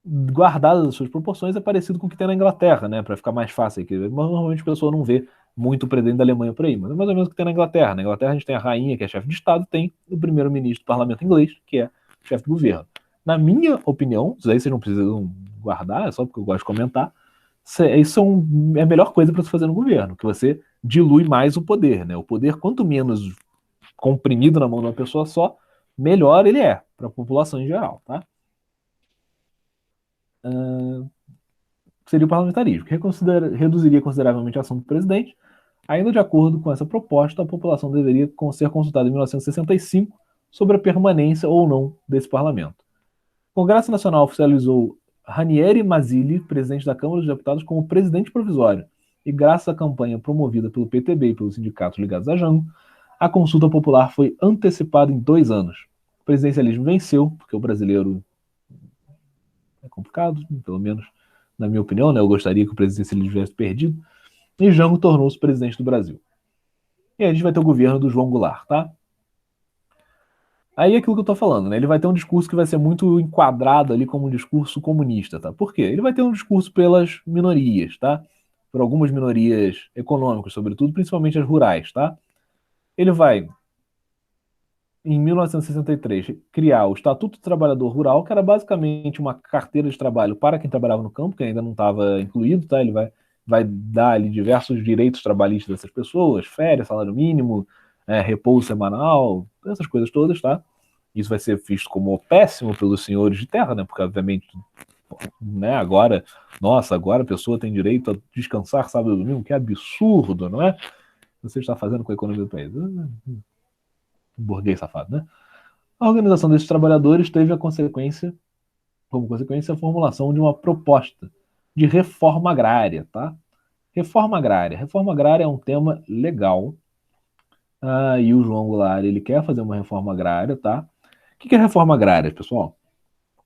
guardadas as suas proporções, é parecido com o que tem na Inglaterra, né? Para ficar mais fácil aqui. Normalmente a pessoa não vê muito o presidente da Alemanha por aí, mas é mais ou menos o que tem na Inglaterra. Na Inglaterra a gente tem a rainha, que é chefe de Estado, tem o primeiro-ministro do parlamento inglês, que é chefe de governo. Na minha opinião, isso aí vocês não precisam guardar, é só porque eu gosto de comentar, isso é a melhor coisa para se fazer no governo, que você dilui mais o poder, né? O poder, quanto menos comprimido na mão de uma pessoa só, melhor ele é para a população em geral, tá? Seria o parlamentarismo, que reduziria consideravelmente a ação do presidente. Ainda de acordo com essa proposta, a população deveria ser consultada em 1965 sobre a permanência ou não desse parlamento. O Congresso Nacional oficializou Ranieri Mazzilli, presidente da Câmara dos Deputados, como presidente provisório. e graças à campanha promovida pelo PTB e pelos sindicatos ligados a Jango, a consulta popular foi antecipada em 2 anos. O presidencialismo venceu, porque o brasileiro é complicado, pelo menos na minha opinião, né? Eu gostaria que o presidencialismo tivesse perdido, e Jango tornou-se presidente do Brasil. E aí a gente vai ter o governo do João Goulart, tá? Aí é aquilo que eu tô falando, né? Ele vai ter um discurso que vai ser muito enquadrado ali como um discurso comunista, tá? Por quê? Ele vai ter um discurso pelas minorias, tá? Por algumas minorias econômicas, sobretudo, principalmente as rurais, tá? Ele vai, em 1963, criar o Estatuto do Trabalhador Rural, que era basicamente uma carteira de trabalho para quem trabalhava no campo, que ainda não estava incluído, tá? Ele vai dar ali diversos direitos trabalhistas dessas pessoas, férias, salário mínimo, repouso semanal, essas coisas todas, tá? Isso vai ser visto como péssimo pelos senhores de terra, né? Porque, obviamente, né, agora, nossa, agora a pessoa tem direito a descansar sábado e domingo, que absurdo, não é? Você está fazendo com a economia do país. Burguês safado, né? A organização desses trabalhadores teve como consequência, a formulação de uma proposta de reforma agrária, tá? Reforma agrária. Reforma agrária é um tema legal. E o João Goulart, ele quer fazer uma reforma agrária, tá? O que é reforma agrária, pessoal?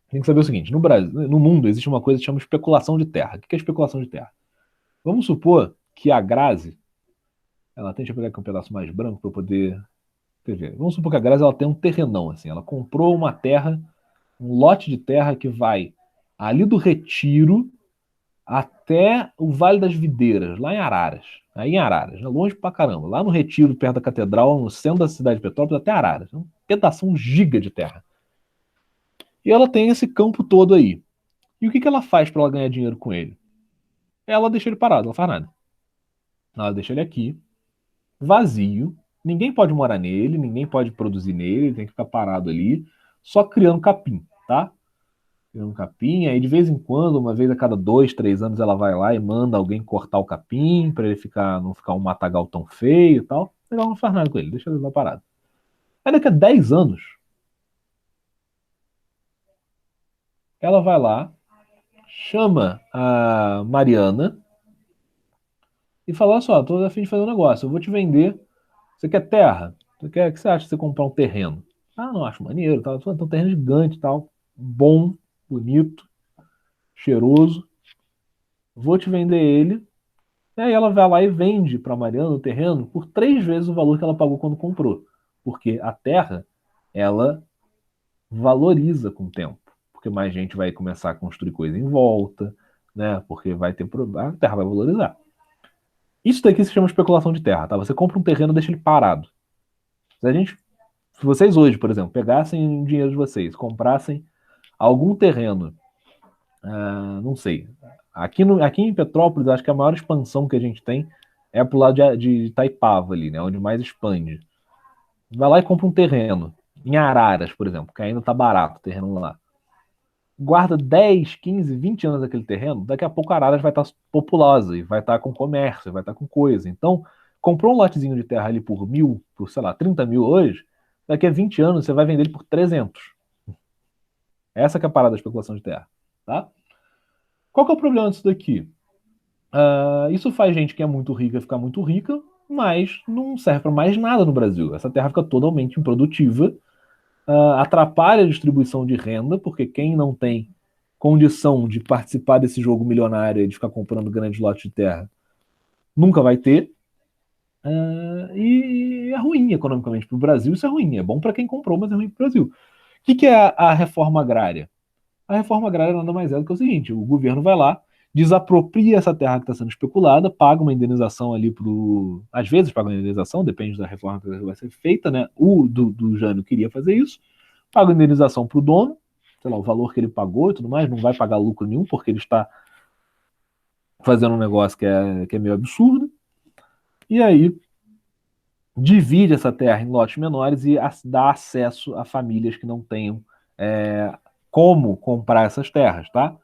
Tem que saber o seguinte, no Brasil, no mundo existe uma coisa que chama especulação de terra. O que é especulação de terra? Vamos supor que a Grazi, deixa eu pegar aqui um pedaço mais branco para eu poder ver. Vamos supor que a Grazi ela tem um terrenão, assim, ela comprou uma terra, um lote de terra que vai ali do Retiro até o Vale das Videiras, lá em Araras. Aí em Araras, né? Longe pra caramba. Lá no Retiro, perto da Catedral, no centro da cidade de Petrópolis, até Araras. Um pedaço, um giga de terra. E ela tem esse campo todo aí. E o que ela faz para ela ganhar dinheiro com ele? Ela deixa ele parado, ela não faz nada. Ela deixa ele aqui, vazio. Ninguém pode morar nele, ninguém pode produzir nele, ele tem que ficar parado ali, só criando capim, tá? Criando capim, aí de vez em quando, uma vez a cada 2, 3 anos, ela vai lá e manda alguém cortar o capim para ele não ficar um matagal tão feio e tal. Ela não faz nada com ele, deixa ele lá parado. Aí daqui a 10 anos, ela vai lá, chama a Mariana e fala: olha só, tô a fim de fazer um negócio, eu vou te vender. Você quer terra? O que você acha de você comprar um terreno? Ah, não, acho maneiro, tá? Tem um terreno gigante e tal, bom, bonito, cheiroso. Vou te vender ele. E aí ela vai lá e vende para Mariana o terreno por 3 vezes o valor que ela pagou quando comprou. Porque a terra, ela valoriza com o tempo. Porque mais gente vai começar a construir coisa em volta, né? Porque a terra vai valorizar. Isso daqui se chama especulação de terra, tá? Você compra um terreno e deixa ele parado. Se a gente, se vocês hoje, por exemplo, pegassem o dinheiro de vocês, comprassem algum terreno, não sei, aqui em Petrópolis, acho que a maior expansão que a gente tem é pro lado de Itaipava ali, né? Onde mais expande. Vai lá e compra um terreno. Em Araras, por exemplo, que ainda tá barato o terreno lá. Guarda 10, 15, 20 anos daquele terreno, daqui a pouco Araras vai estar populosa e vai estar com comércio, vai estar com coisa. Então, comprou um lotezinho de terra ali por 1.000, por, sei lá, 30 mil hoje, daqui a 20 anos você vai vender ele por 300. Essa que é a parada da especulação de terra, tá? Qual que é o problema disso daqui? Isso faz gente que é muito rica ficar muito rica, mas não serve para mais nada no Brasil. Essa terra fica totalmente improdutiva, atrapalha a distribuição de renda, porque quem não tem condição de participar desse jogo milionário e de ficar comprando grandes lotes de terra nunca vai ter. E é ruim economicamente para o Brasil, isso é ruim. É bom para quem comprou, mas é ruim para o Brasil. O que é a reforma agrária? A reforma agrária nada mais é do que o seguinte: o governo vai lá, desapropria essa terra que está sendo especulada, paga uma indenização ali pro. Às vezes paga uma indenização, depende da reforma que vai ser feita, né? O do Jânio queria fazer isso, paga uma indenização para o dono, sei lá, o valor que ele pagou e tudo mais, não vai pagar lucro nenhum, porque ele está fazendo um negócio que é meio absurdo, e aí divide essa terra em lotes menores e dá acesso a famílias que não tenham como comprar essas terras, tá?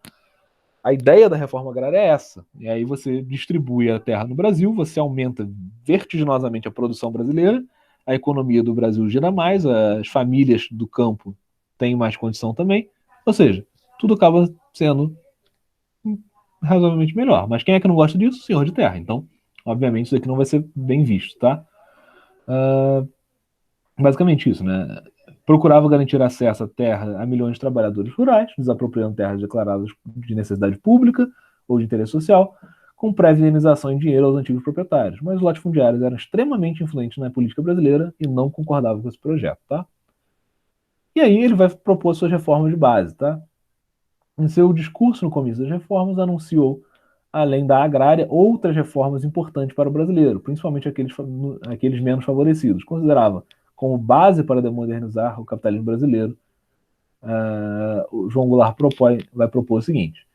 A ideia da reforma agrária é essa. E aí você distribui a terra no Brasil, você aumenta vertiginosamente a produção brasileira, a economia do Brasil gira mais, as famílias do campo têm mais condição também. Ou seja, tudo acaba sendo razoavelmente melhor. Mas quem é que não gosta disso? Senhor de terra. Então, obviamente, isso aqui não vai ser bem visto, tá? Basicamente isso, né? Procurava garantir acesso à terra a milhões de trabalhadores rurais, desapropriando terras declaradas de necessidade pública ou de interesse social, com prévia indenização em dinheiro aos antigos proprietários. Mas os latifundiários eram extremamente influentes na política brasileira e não concordavam com esse projeto, tá? E aí ele vai propor suas reformas de base, tá? Em seu discurso no começo das reformas, anunciou, além da agrária, outras reformas importantes para o brasileiro, principalmente aqueles menos favorecidos. Considerava como base para modernizar o capitalismo brasileiro. O João Goulart vai propor o seguinte: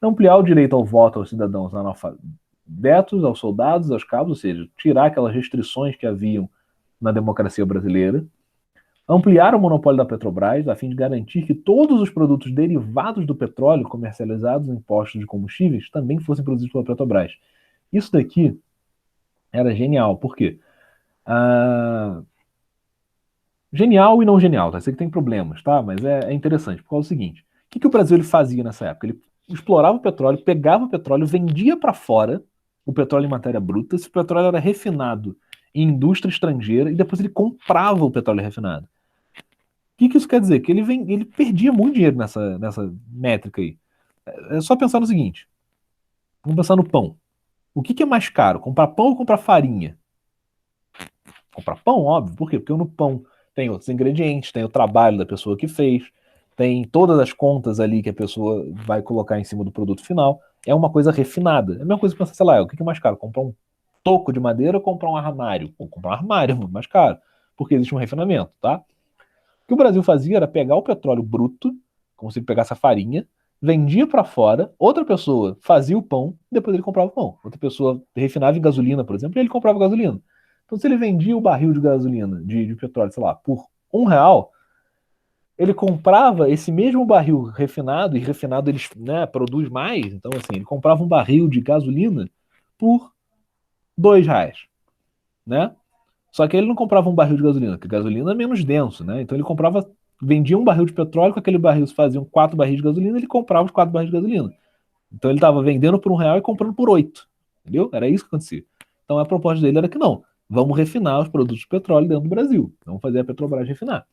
ampliar o direito ao voto aos cidadãos analfabetos, aos soldados, aos cabos, ou seja, tirar aquelas restrições que haviam na democracia brasileira, ampliar o monopólio da Petrobras, a fim de garantir que todos os produtos derivados do petróleo comercializados em postos de combustíveis também fossem produzidos pela Petrobras. Isso daqui era genial, por quê? Genial e não genial, tá? Sei que tem problemas, tá? Mas é interessante, por causa do seguinte: o que o Brasil ele fazia nessa época? Ele explorava o petróleo, pegava o petróleo, vendia para fora o petróleo em matéria bruta, esse petróleo era refinado em indústria estrangeira e depois ele comprava o petróleo refinado. O que isso quer dizer? Que ele perdia muito dinheiro nessa métrica aí. É só pensar no seguinte: vamos pensar no pão. O que é mais caro, comprar pão ou comprar farinha? Comprar pão, óbvio. Por quê? Porque no pão tem outros ingredientes, tem o trabalho da pessoa que fez, tem todas as contas ali que a pessoa vai colocar em cima do produto final. É uma coisa refinada. É a mesma coisa que pensar, sei lá, o que é mais caro? Comprar um toco de madeira ou comprar um armário? Ou comprar um armário é muito mais caro, porque existe um refinamento, tá? O que o Brasil fazia era pegar o petróleo bruto, como se ele pegasse a farinha, vendia para fora, outra pessoa fazia o pão, depois ele comprava o pão. Outra pessoa refinava em gasolina, por exemplo, e ele comprava gasolina. Então, se ele vendia o barril de gasolina, de petróleo, sei lá, por R$ 1, ele comprava esse mesmo barril refinado, e refinado ele, né, produz mais, então assim, ele comprava um barril de gasolina por R$ 2, né? Só que ele não comprava um barril de gasolina, porque gasolina é menos denso, né? Então ele comprava, vendia um barril de petróleo, com aquele barril se faziam 4 barris de gasolina, ele comprava os 4 barris de gasolina. Então ele estava vendendo por R$ 1 e comprando por 8. Entendeu? Era isso que acontecia. Então a proposta dele era que não, vamos refinar os produtos de petróleo dentro do Brasil. Vamos fazer a Petrobras refinar.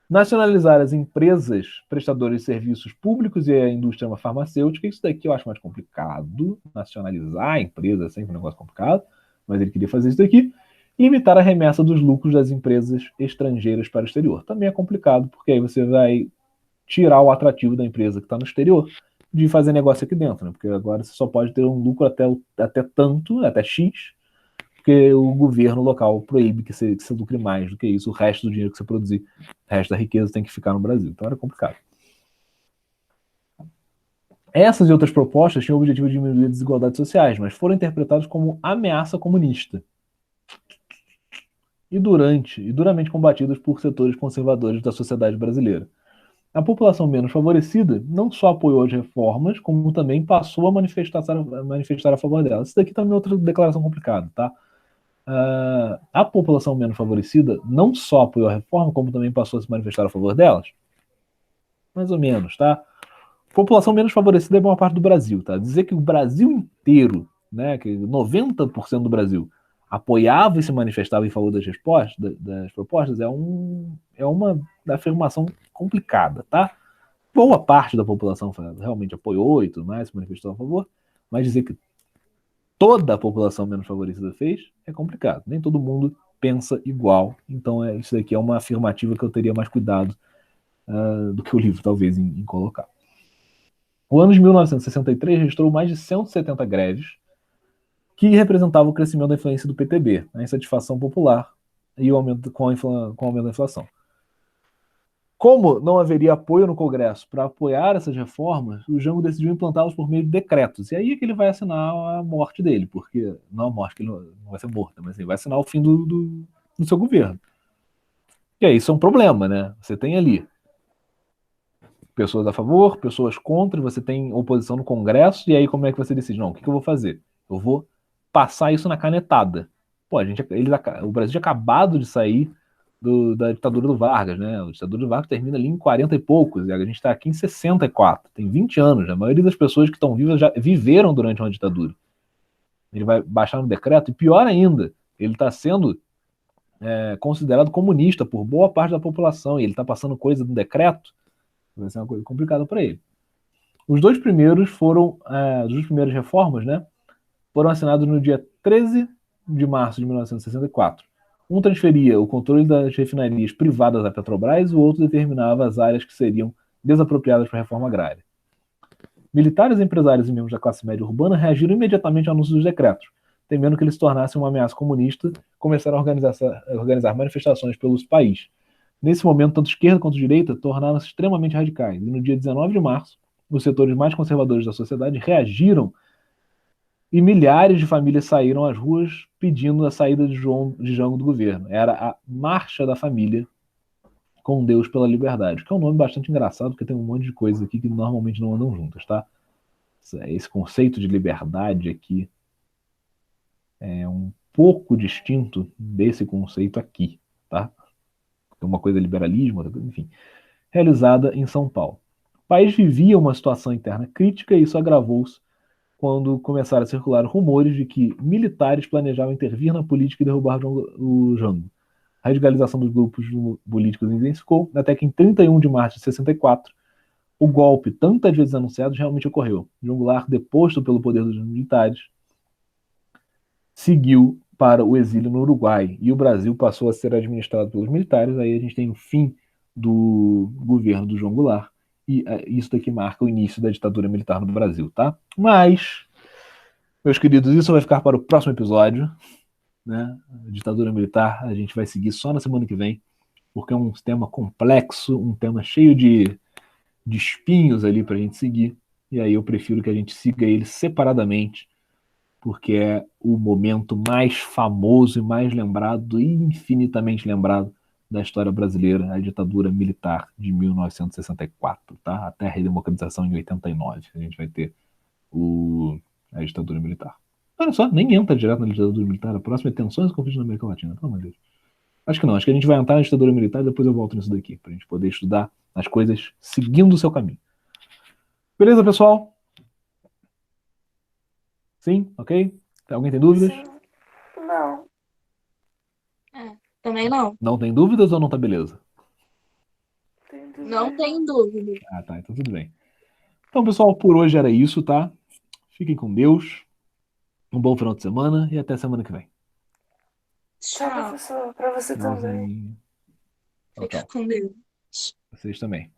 Nacionalizar as empresas prestadoras de serviços públicos e a indústria farmacêutica, isso daqui eu acho mais complicado. Nacionalizar a empresa é sempre um negócio complicado, mas ele queria fazer isso daqui. Limitar a remessa dos lucros das empresas estrangeiras para o exterior. Também é complicado, porque aí você vai tirar o atrativo da empresa que está no exterior de fazer negócio aqui dentro, né? Porque agora você só pode ter um lucro até tanto, até X, porque o governo local proíbe que você lucre mais do que isso. O resto do dinheiro que você produzir, o resto da riqueza tem que ficar no Brasil. Então era complicado. Essas e outras propostas tinham o objetivo de diminuir as desigualdades sociais, mas foram interpretadas como ameaça comunista e duramente combatidas por setores conservadores da sociedade brasileira. A população menos favorecida não só apoiou as reformas, como também passou a manifestar a favor delas. Isso daqui também é outra declaração complicada, tá? A população menos favorecida não só apoiou a reforma, como também passou a se manifestar a favor delas? Mais ou menos, tá? População menos favorecida é uma parte do Brasil, tá? Dizer que o Brasil inteiro, né, que 90% do Brasil apoiava e se manifestava em favor das propostas é uma afirmação complicada, tá? Boa parte da população realmente apoiou e tudo mais, se manifestou a favor, mas dizer que toda a população menos favorecida fez é complicado. Nem todo mundo pensa igual, então isso daqui é uma afirmativa que eu teria mais cuidado do que o livro, talvez, em colocar. O ano de 1963 registrou mais de 170 greves, que representavam o crescimento da influência do PTB, a insatisfação popular e o aumento com o aumento da inflação. Como não haveria apoio no Congresso para apoiar essas reformas, o Jango decidiu implantá-los por meio de decretos. E aí é que ele vai assinar a morte dele, porque não a morte, que ele não vai ser morto, mas ele vai assinar o fim do seu governo. E aí isso é um problema, né? Você tem ali pessoas a favor, pessoas contra, você tem oposição no Congresso, e aí como é que você decide? Não, o que eu vou fazer? Eu vou passar isso na canetada. Pô, o Brasil tinha acabado de sair da ditadura do Vargas, né? A ditadura do Vargas termina ali em 40 e poucos, e a gente está aqui em 64, tem 20 anos. A maioria das pessoas que estão vivas já viveram durante uma ditadura. Ele vai baixar no decreto, e pior ainda, ele está sendo considerado comunista por boa parte da população, e ele está passando coisa no decreto, vai ser uma coisa complicada para ele. Os dois primeiros foram, as duas primeiras reformas, né, foram assinados no dia 13 de março de 1964. Um transferia o controle das refinarias privadas à Petrobras, e o outro determinava as áreas que seriam desapropriadas para a reforma agrária. Militares, empresários e membros da classe média urbana reagiram imediatamente ao anúncio dos decretos, temendo que eles se tornassem uma ameaça comunista, começaram a organizar manifestações pelo país. Nesse momento, tanto esquerda quanto direita tornaram-se extremamente radicais, e no dia 19 de março, os setores mais conservadores da sociedade reagiram e milhares de famílias saíram às ruas pedindo a saída de Jango do governo. Era a Marcha da Família com Deus pela Liberdade, que é um nome bastante engraçado, porque tem um monte de coisas aqui que normalmente não andam juntas, tá? Esse conceito de liberdade aqui é um pouco distinto desse conceito aqui, tá? Uma coisa é liberalismo, enfim. Realizada em São Paulo. O país vivia uma situação interna crítica e isso agravou-se quando começaram a circular rumores de que militares planejavam intervir na política e derrubar o Jango. A radicalização dos grupos políticos intensificou, até que em 31 de março de 64, o golpe, tantas vezes anunciado, realmente ocorreu. João Goulart, deposto pelo poder dos militares, seguiu para o exílio no Uruguai e o Brasil passou a ser administrado pelos militares. Aí a gente tem o fim do governo do João Goulart e isso daqui marca o início da ditadura militar no Brasil, tá? Mas, meus queridos, isso vai ficar para o próximo episódio, né? A ditadura militar a gente vai seguir só na semana que vem, porque é um tema complexo, um tema cheio de espinhos ali para a gente seguir, e aí eu prefiro que a gente siga ele separadamente, porque é o momento mais famoso e mais lembrado, infinitamente lembrado, da história brasileira, a ditadura militar de 1964, tá? Até a redemocratização em 89. A gente vai ter a ditadura militar. Olha só, nem entra direto na ditadura militar. A próxima é tensões e conflitos na América Latina. Pelo amor de Deus. Acho que não. Acho que a gente vai entrar na ditadura militar e depois eu volto nisso daqui, pra gente poder estudar as coisas seguindo o seu caminho. Beleza, pessoal? Sim? Ok? Alguém tem dúvidas? Sim. Não. Também não. Não tem dúvidas ou não tá beleza? Tem dúvida Não não. tenho dúvida. Ah, tá. Então tudo bem. Então, pessoal, por hoje era isso, tá? Fiquem com Deus. Um bom final de semana e até semana que vem. Tchau, Tchau. professor. Pra você também. Tchau, Fica tchau. com Deus. Vocês também.